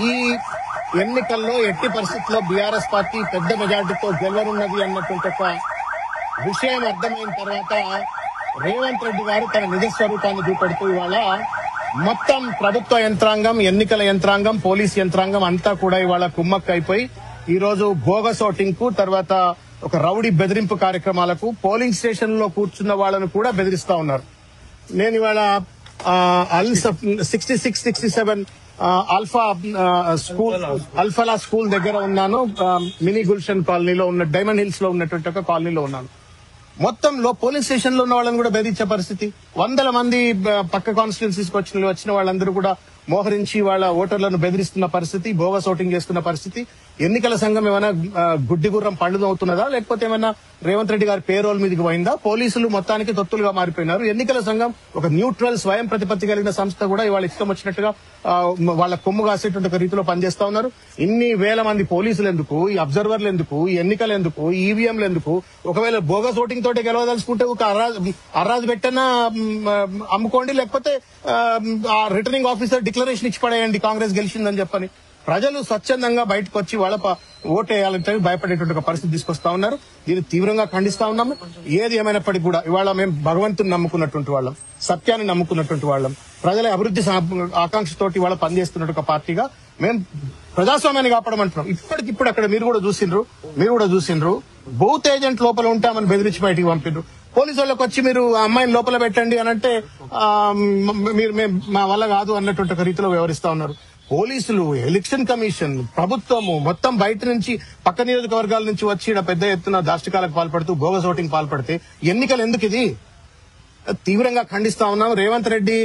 ఈ ఎన్నికల్లో ఎట్టి పరిస్థితుల్లో బీఆర్ఎస్ పార్టీ పెద్ద మెజార్టీతో గెలవనున్నది అన్నటువంటి ఒక విషయం అర్థమైన తర్వాత రేవంత్ రెడ్డి గారు తన నిజ స్వరూపాన్ని చూపెడుతూ ఇవాళ మొత్తం ప్రభుత్వ యంత్రాంగం, ఎన్నికల యంత్రాంగం, పోలీస్ యంత్రాంగం అంతా కూడా ఇవాళ కుమ్మక్క అయిపోయి ఈ రోజు బోగస్ ఓటింగ్ కు, తర్వాత ఒక రౌడీ బెదిరింపు కార్యక్రమాలకు పోలింగ్ స్టేషన్ లో కూర్చున్న వాళ్ళను కూడా బెదిరిస్తా ఉన్నారు. నేను ఇవాళ 66-67 అల్ఫలా స్కూల్ దగ్గర ఉన్నాను. మినీ గుల్షన్ కాలనీలో ఉన్న, డైమండ్ హిల్స్ లో ఉన్నటువంటి ఒక కాలనీలో ఉన్నాను. మొత్తంలో పోలీస్ స్టేషన్ లో ఉన్న వాళ్ళని కూడా బెదిరించే పరిస్థితి. 100 మంది పక్క కాన్స్టిట్యున్సీస్కి వచ్చిన వాళ్ళందరూ కూడా మోహరించి వాళ్ళ ఓటర్లను బెదిరిస్తున్న పరిస్థితి, బోగస్ ఓటింగ్ చేస్తున్న పరిస్థితి. ఎన్నికల సంఘం ఏమైనా గుడ్డి గుర్రం పండుగ అవుతున్నదా, లేకపోతే ఏమైనా రేవంత్ రెడ్డి గారి పేరోల్ మీదకి పోయిందా? పోలీసులు మొత్తానికి తొత్తులుగా మారిపోయినారు. ఎన్నికల సంఘం ఒక న్యూట్రల్, స్వయం ప్రతిపత్తి కలిగిన సంస్థ కూడా ఇవాళ ఇష్టం వచ్చినట్టుగా వాళ్ళ కొమ్ము కాసేటువంటి ఒక రీతిలో పనిచేస్తా ఉన్నారు. ఇన్ని వేల మంది పోలీసులు ఎందుకు, ఈ అబ్జర్వర్లు ఎందుకు, ఈ ఎన్నికలు ఎందుకు, ఈవీఎంలు ఎందుకు? ఒకవేళ బోగస్ ఓటింగ్ తోటి గెలవదలుచుకుంటే ఒక అర్రాజు పెట్టనా అమ్ముకోండి, లేకపోతే రిటర్నింగ్ ఆఫీసర్ డిక్లరేషన్ ఇచ్చి పడేయండి కాంగ్రెస్ గెలిచిందని చెప్పని. ప్రజలు స్వచ్ఛందంగా బయటకు వచ్చి వాళ్ళ ఓటేయాలంటే భయపడేటువంటి ఒక పరిస్థితి తీసుకొస్తా ఉన్నారు. దీన్ని తీవ్రంగా ఖండిస్తా ఉన్నాము. ఏది ఏమైనప్పటికీ కూడా ఇవాళ మేము భగవంతుని నమ్ముకున్నటువంటి వాళ్ళం, సత్యాన్ని నమ్ముకున్నటువంటి వాళ్ళం, ప్రజల అభివృద్ధి ఆకాంక్షతోటి ఇవాళ పనిచేస్తున్నట్టు ఒక పార్టీగా మేము ప్రజాస్వామ్యాన్ని కాపాడమంటున్నాం. ఇప్పటికిప్పుడు అక్కడ మీరు కూడా చూసిండ్రు బూత్ ఏజెంట్ లోపల ఉంటామని బెదిరించి బయటికి పంపిండ్రు. పోలీసు వాళ్ళకి వచ్చి మీరు ఆ అమ్మాయిని లోపల పెట్టండి అని అంటే మీరు మా వల్ల కాదు అన్నటువంటి ఒక రీతిలో వ్యవహరిస్తా ఉన్నారు. పోలీసులు, ఎలక్షన్ కమిషన్, ప్రభుత్వము మొత్తం బయట నుంచి, పక్క నియోజకవర్గాల నుంచి వచ్చి పెద్ద ఎత్తున దాష్టికాలకు పాల్పడుతూ బోగస్ ఓటింగ్ పాల్పడితే ఎన్నికలు ఎందుకు? ఇది తీవ్రంగా ఖండిస్తా ఉన్నాం. రేవంత్ రెడ్డి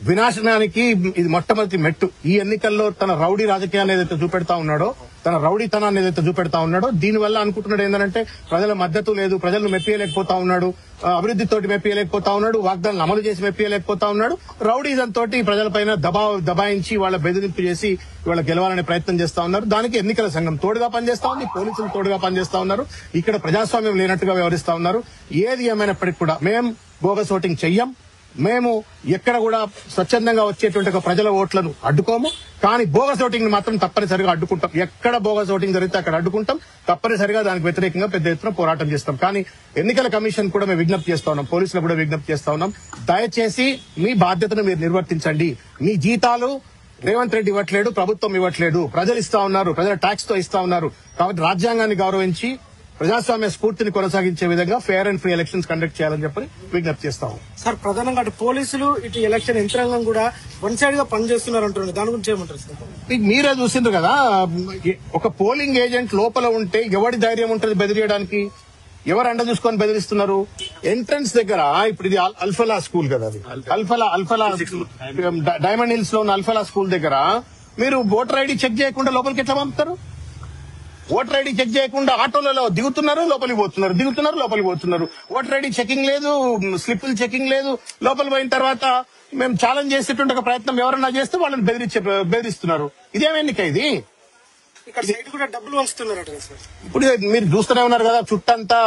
వినాశనానికి ఇది మొట్టమొదటి మెట్టు. ఈ ఎన్నికల్లో తన రౌడీ రాజకీయాన్ని ఏదైతే చూపెడతా ఉన్నాడో, తన రౌడీతనాన్ని ఏదైతే చూపెడతా ఉన్నాడో, దీనివల్ల అనుకుంటున్నాడు ఏంటంటే ప్రజల మద్దతు లేదు, ప్రజలను మెప్పియలేకపోతా ఉన్నాడు, అభివృద్ధితోటి మెప్పియలేకపోతా ఉన్నాడు, వాగ్దానాలు అమలు చేసి మెప్పియలేకపోతా ఉన్నాడు. రౌడీజం తోటి ప్రజలపైన దబాయించి వాళ్ళ బెదిరింపు చేసి వాళ్ళ గెలవాలనే ప్రయత్నం చేస్తా ఉన్నారు. దానికి ఎన్నికల సంఘం తోడుగా పనిచేస్తా ఉంది, పోలీసులు తోడుగా పనిచేస్తా ఉన్నారు. ఇక్కడ ప్రజాస్వామ్యం లేనట్టుగా వ్యవహరిస్తా ఉన్నారు. ఏది ఏమైనప్పటికీ కూడా మేము బోగస్ ఓటింగ్ చెయ్యం. మేము ఎక్కడ కూడా స్వచ్ఛందంగా వచ్చేటువంటి ఒక ప్రజల ఓట్లను అడ్డుకోము. కానీ బోగస్ ఓటింగ్ మాత్రం తప్పనిసరిగా అడ్డుకుంటాం. ఎక్కడ బోగస్ ఓటింగ్ జరిగితే అక్కడ అడ్డుకుంటాం. తప్పనిసరిగా దానికి వ్యతిరేకంగా పెద్ద ఎత్తున పోరాటం చేస్తాం. కానీ ఎన్నికల కమిషన్ కూడా మేము విజ్ఞప్తి చేస్తా ఉన్నాం, పోలీసులు కూడా విజ్ఞప్తి చేస్తా ఉన్నాం. దయచేసి మీ బాధ్యతను మీరు నిర్వర్తించండి. మీ జీతాలు రేవంత్ రెడ్డి ఇవ్వట్లేడు, ప్రభుత్వం ఇవ్వట్లేదు, ప్రజలు ఇస్తా ఉన్నారు, ప్రజల ట్యాక్స్ తో ఇస్తా ఉన్నారు. కాబట్టి రాజ్యాంగాన్ని గౌరవించి ప్రజాస్వామ్య స్ఫూర్తిని కొనసాగించే విధంగా fair and free elections conduct చేయాలని చెప్పి విజ్ఞప్తి చేస్తాము. సార్, ప్రధానంగా అటు పోలీసులు, ఇటు ఎలక్షన్ యంత్రాంగం కూడా వన్ సైడ్ గా పనిచేస్తున్నారు అంటున్నారు. దాని గురించి ఏమంటారు సార్? మీరే చూసిండ్రు కదా, ఒక పోలింగ్ ఏజెంట్ లోపల ఉంటే ఎవడి ధైర్యం ఉంటుంది బెదిరియడానికి? ఎవరు అండ చూసుకొని బెదిరిస్తున్నారు? ఎంట్రన్స్ దగ్గర, ఇప్పుడు ఇది అల్ఫలా స్కూల్ కదా, అది అల్ఫలా డైమండ్ హిల్స్ లో ఉన్న అల్ఫలా స్కూల్ దగ్గర మీరు ఓటర్ ఐడి చెక్ చేయకుండా లోపలికి ఎట్లా పంపుతారు? ఓటర్ ఐడి చెక్ చేయకుండా ఆటోలలో దిగుతున్నారు, లోపలికి పోతున్నారు. ఓటర్ ఐడి చెకింగ్ లేదు, స్లిప్పులు చెకింగ్ లేదు. లోపలికి పోయిన తర్వాత మేము ఛాలెంజ్ చేసేటువంటి ఒక ప్రయత్నం ఎవరన్నా చేస్తే వాళ్ళని బెదిరిస్తున్నారు. ఇదేం ఎన్నిక ఇది? ఇక్కడ సైడ్ కూడా డబ్బులు వంచుతున్నారు సార్. ఇప్పుడు మీరు చూస్తూనే ఉన్నారు కదా, చుట్టంతా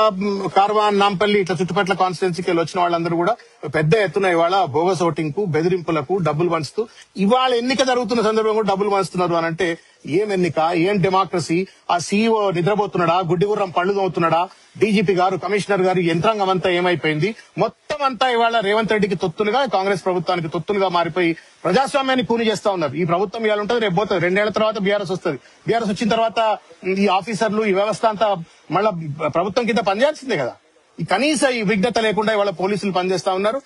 కార్వాన్, నాంపల్లి ఇట్లా చుట్టుపక్కల కాన్స్టిట్యున్సీకి వచ్చిన వాళ్ళందరూ కూడా పెద్ద ఎత్తున ఇవాళ బోగస్ ఓటింగ్ కు, బెదిరింపులకు డబ్బులు పంచుతూ ఇవాళ ఎన్నిక జరుగుతున్న సందర్భంగా కూడా డబ్బులు పంచుతున్నారు అని అంటే ఏం ఎన్నిక, ఏం డెమోక్రసీ? ఆ సీఈఓ నిద్రపోతున్నాడా, గుడ్డిగుర్రం పళ్ళు తోముతున్నాడా? డీజీపీ గారు, కమిషనర్ గారు, యంత్రాంగం అంతా ఏమైపోయింది? మొత్తం అంతా ఇవాళ రేవంత్ రెడ్డికి తొత్తులుగా, కాంగ్రెస్ ప్రభుత్వానికి తొత్తులుగా మారిపోయి ప్రజాస్వామ్యాన్ని కూని చేస్తా ఉన్నారు. ఈ ప్రభుత్వం ఇవాళ ఉంటుంది, రేపు పోతుంది. 2 ఏళ్ల తర్వాత బీఆర్ఎస్ వస్తుంది. బీఆర్ఎస్ వచ్చిన తర్వాత ఈ ఆఫీసర్లు, ఈ వ్యవస్థ అంతా మళ్ళా ప్రభుత్వం కింద పనిచేయాల్సిందే కదా. ఈ కనీస ఈ విఘ్నత లేకుండా ఇవాళ పోలీసులు పనిచేస్తా ఉన్నారు,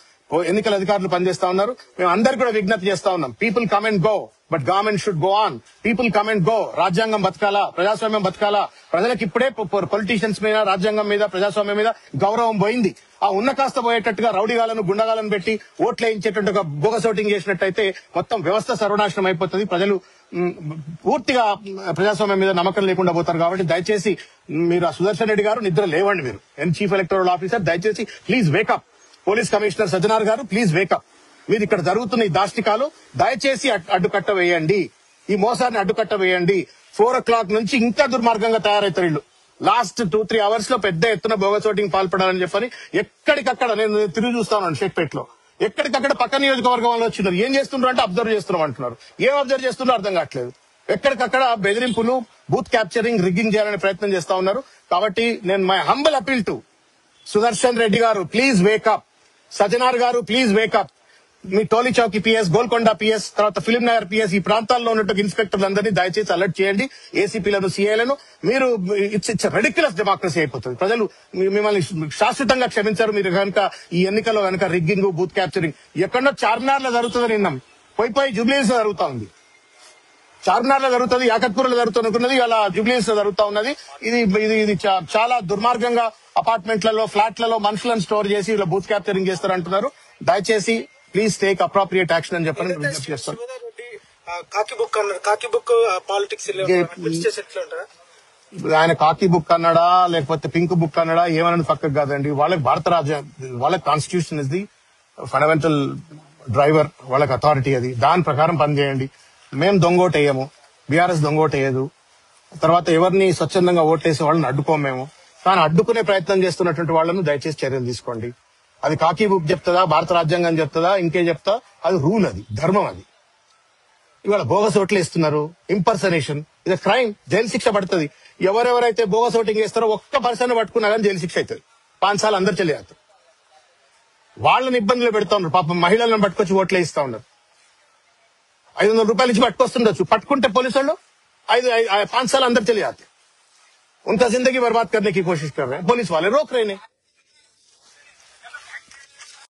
ఎన్నికల అధికారులు పనిచేస్తా ఉన్నారు. మేము అందరికీ కూడా విజ్ఞప్తి చేస్తా ఉన్నాం. People come and go, but government should go on. People come and go. రాజ్యాంగం బతకాలా, ప్రజాస్వామ్యం బతకాలా. ప్రజలకు ఇప్పుడే పొలిటీషియన్స్ మీద, రాజ్యాంగం మీద, ప్రజాస్వామ్యం మీద గౌరవం పోయింది. ఆ ఉన్న కాస్త పోయేటట్టుగా రౌడీగాలను, గుండగాలను పెట్టి ఓట్లు వేయించేటట్టు బోగస్ ఓటింగ్ చేసినట్టయితే మొత్తం వ్యవస్థ సర్వనాశనం అయిపోతుంది. ప్రజలు పూర్తిగా ప్రజాస్వామ్యం మీద నమ్మకం లేకుండా పోతారు. కాబట్టి దయచేసి మీరు, ఆ సుదర్శన్ రెడ్డి గారు నిద్ర లేవండి. మీరు చీఫ్ ఎలక్టోరల్ ఆఫీసర్, దయచేసి please wake up. Police commissioner Sajjanar గారు ప్లీజ్ వేకప్. మీరు ఇక్కడ జరుగుతున్న ఈ దాష్టికాలు దయచేసి అడ్డుకట్ట వేయండి. ఈ మోసాన్ని అడ్డుకట్ట వేయండి. 4 o'clock నుంచి ఇంకా దుర్మార్గంగా తయారవుతారు వీళ్ళు. లాస్ట్ 2-3 hours లో పెద్ద ఎత్తున బోగస్ ఓటింగ్ పాల్పడాలని చెప్పని ఎక్కడికక్కడ నేను తిరిగి చూస్తా ఉన్నాను షేక్పేటలో. ఎక్కడికక్కడ పక్క నియోజకవర్గంలో వచ్చినారు. ఏం చేస్తున్నారు అంటే అబ్జర్వ్ చేస్తున్నాం అంటున్నారు. ఏం అబ్జర్వ్ చేస్తున్నారో అర్థం కావట్లేదు. ఎక్కడికక్కడ బెదిరింపులు, బూత్ క్యాప్చరింగ్, రిగ్గింగ్ చేయాలనే ప్రయత్నం చేస్తా ఉన్నారు. కాబట్టి నేను my humble appeal to Sudarshan Reddy గారు, ప్లీజ్ వేకప్. సజ్జనార్ గారు, ప్లీజ్ వేకప్. మీ టోలీ చౌకీ పిఎస్, గోల్కొండ పిఎస్, తర్వాత ఫిలిం నగర్ పిఎస్, ఈ ప్రాంతాల్లో ఉన్నట్టు ఇన్స్పెక్టర్లందరినీ దయచేసి అలర్ట్ చేయండి. ఏసీపీలను, సీఐలను. మీరు ఇట్స్ రెడిక్యులస్ డెమోక్రసీ అయిపోతుంది. ప్రజలు మిమ్మల్ని శాశ్వతంగా క్షమించారు మీరు కనుక ఈ ఎన్నికల్లో కనుక రిగ్గింగ్, బూత్ క్యాప్చరింగ్ ఎక్కడో చార్మినార్ లో జరుగుతుందని విన్నాం. పోయి జూబ్లీస్ లో జరుగుతా ఉంది. చార్మినార్ లో జరుగుతుంది, యాకత్పూర్ లో జరుగుతున్నది, ఇలా జూబ్లీస్ లో జరుగుతా ఉన్నది. ఇది చాలా దుర్మార్గంగా అపార్ట్మెంట్లలో, ఫ్లాట్లలో మనుషులను స్టోర్ చేసి ఇలా బూత్ క్యాప్చరింగ్ చేస్తారు అంటున్నారు. దయచేసి ప్లీజ్ టేక్ అప్రోప్రియేట్ యాక్షన్ అని చెప్పని విజ్ఞప్తి చేస్తాను. కాకి బుక్ అన్నారు, కాకి బుక్ పాలిటిక్స్ ఆయన కాకి బుక్ అన్నాడా లేకపోతే పింక్ బుక్ అన్నాడా ఏమన్నది పక్కకు కాదండి. వాళ్ళకి భారత వాళ్ళకి constitution is the fundamental driver, వాళ్ళకి అథారిటీ అది. దాని ప్రకారం పనిచేయండి. మేము దొంగోటేయము, బీఆర్ఎస్ దొంగోటేయదు. తర్వాత ఎవరిని స్వచ్ఛందంగా ఓట్లేసే వాళ్ళని అడ్డుకోము మేము. కానీ అడ్డుకునే ప్రయత్నం చేస్తున్నటువంటి వాళ్ళను దయచేసి చర్యలు తీసుకోండి. అది కాకి బుక్ చెప్తుందా, భారత రాజ్యాంగం చెప్తుందా, ఇంకే చెప్తా, అది రూల్, అది ధర్మం. అది ఇవాళ బోగస్ ఓట్లు ఇస్తున్నారు, ఇంపర్సనేషన్, ఇది క్రైమ్, జైలు శిక్ష పడుతుంది. ఎవరెవరైతే బోగస్ ఓటింగ్ చేస్తారో ఒక్క పర్సన్ పట్టుకున్నా కానీ జైలు శిక్ష అవుతుంది. 5 సార్లు అందరు చెల్లియారు. వాళ్ళని ఇబ్బందులు పెడతా ఉన్నారు. పాపం మహిళలను పట్టుకొచ్చి ఓట్లే ఇస్తా ఉన్నారు. 500 రూపాయలు ఇచ్చి పట్టుకొస్తుండొచ్చు. పట్టుకుంటే పోలీసు వాళ్ళు 5 साल अंदर चले जाते, उनका जिंदगी बर्बाद करने की कोशिश कर रहे हैं. पुलिस वाले रोक रहे हैं.